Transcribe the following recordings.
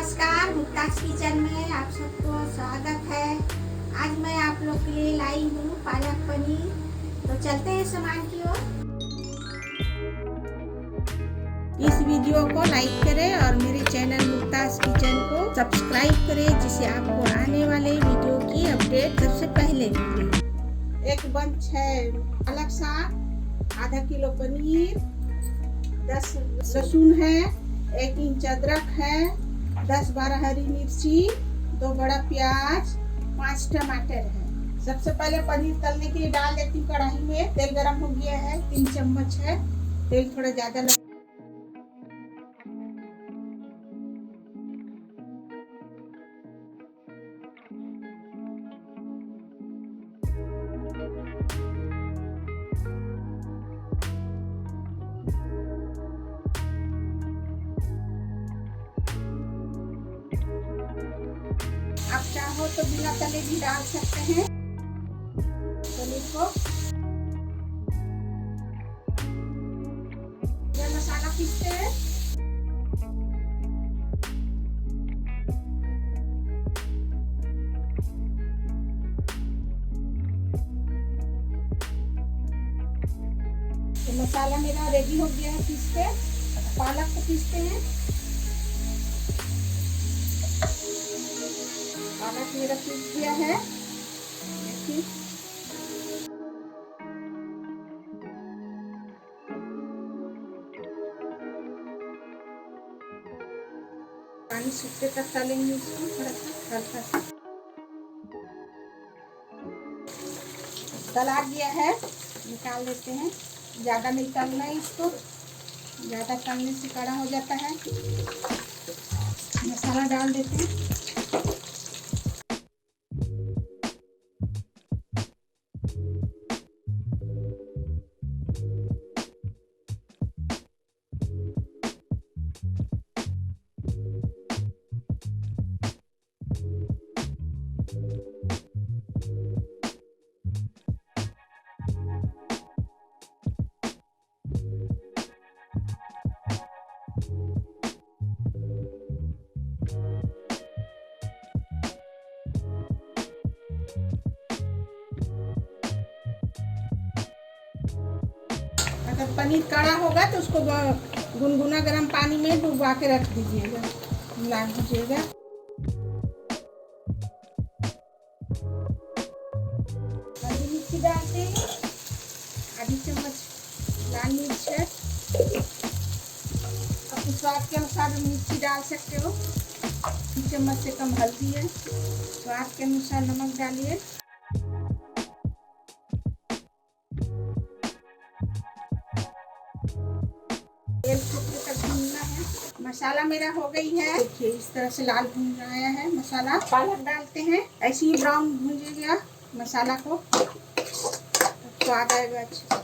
नमस्कार, मुक्ता किचन में आप सबको स्वागत है। आज मैं आप लोग के लिए लाई हूँ पालक पनीर। तो चलते हैं सामान की ओर। इस वीडियो को लाइक करें और मेरे चैनल मुक्ता किचन को सब्सक्राइब करें, जिससे आपको आने वाले वीडियो की अपडेट सबसे पहले मिले। एक बंच है पालक साग, आधा किलो पनीर, 10 लहसुन है, 1 इंच अदरक है, 10-12 हरी मिर्ची, 2 बड़ा प्याज, 5 टमाटर है। सबसे पहले पनीर तलने के लिए डाल देती हूँ कढ़ाई में। तेल गरम हो गया है, 3 चम्मच है। तेल थोड़ा ज्यादा लग आप चाहो तो बिना तले भी डाल सकते हैं पनीर को। ये मसाला पीसते हैं। तो मसाला मेरा रेडी हो गया है पीस के। पालक को पीसते हैं। पालक मेरा पीस गया है, देखिए। पानी सूखते तक डालेंगे इसको, थोड़ा सा हल्का सा। तला गया है, निकाल देते हैं। ज़्यादा नहीं तलना है इसको, ज़्यादा तलने से कड़ा हो जाता है। मसाला डाल देते हैं। अगर पनीर कड़ा होगा तो उसको गुनगुना गर्म पानी में डुबा के रख दीजिएगा, मिला दीजिएगा। हरी मिर्ची डालते हैं, आधी चम्मच लाल मिर्च है। अपने स्वाद के अनुसार मिर्ची डाल सकते हो। 1 चम्मच से कम हल्दी है। स्वाद के अनुसार नमक डालिए। तेल छूटने तक भूनना है। मसाला मेरा हो गई है, देखिए इस तरह से लाल भून आया है मसाला। पालक डालते हैं, ऐसे ही ब्राउन भूंजिएगा मसाला को, तो स्वाद आएगा अच्छा।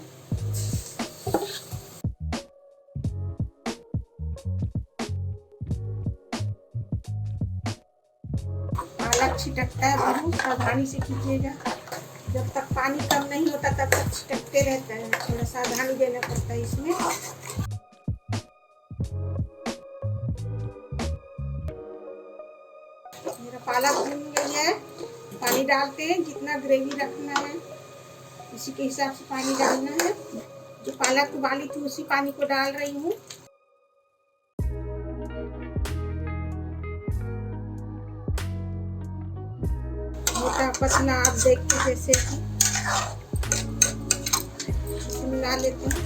पालक छिटकता है, बहुत सावधानी से कीजिएगा। जब तक पानी कम नहीं होता तब तक छिटकते रहता है। थोड़ा सावधानी देना पड़ता है इसमें। मेरा पालक भून गई है। पानी डालते हैं, जितना ग्रेवी रखना है उसी के हिसाब से पानी डालना है। जो पालक उबाली थी उसी पानी को डाल रही हूँ। मोटा पतला आप देखते जैसे कि मिला लेते हैं।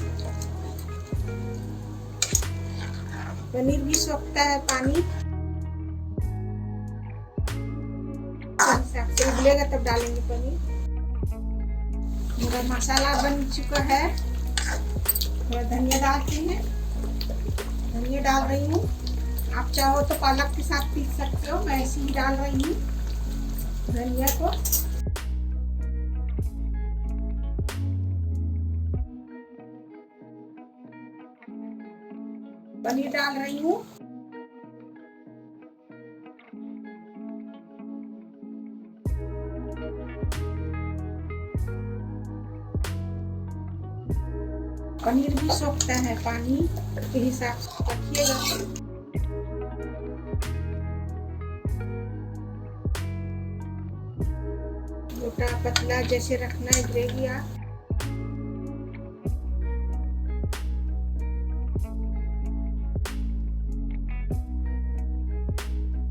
पनीर भी सोखता है पानी, से उबलेगा तब डालेंगे पनीर। मेरा मसाला बन चुका है। थोड़ा धनिया डालते हैं, धनिया डाल रही हूँ। आप चाहो तो पालक के साथ पीस सकते हो, मैं ऐसे ही डाल रही हूँ धनिया को। पनीर डाल रही हूँ। पनीर भी सोखता है पानी के हिसाब से रखिएगा। मोटा पतला जैसे रखना है ग्रेवी आप।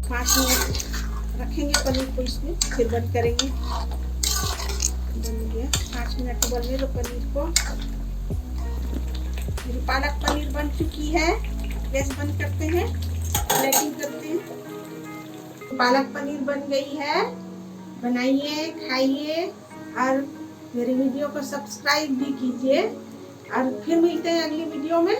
5 मिनट रखेंगे पनीर को इसमें, फिर बंद करेंगे। बन गया, 5 मिनट उबलने दो पनीर को। मेरी पालक पनीर बन चुकी है। गैस बंद करते हैं, प्लेटिंग करते हैं। पालक पनीर बन गई है। बनाइए, खाइए और मेरे वीडियो को सब्सक्राइब भी कीजिए। और फिर मिलते हैं अगली वीडियो में।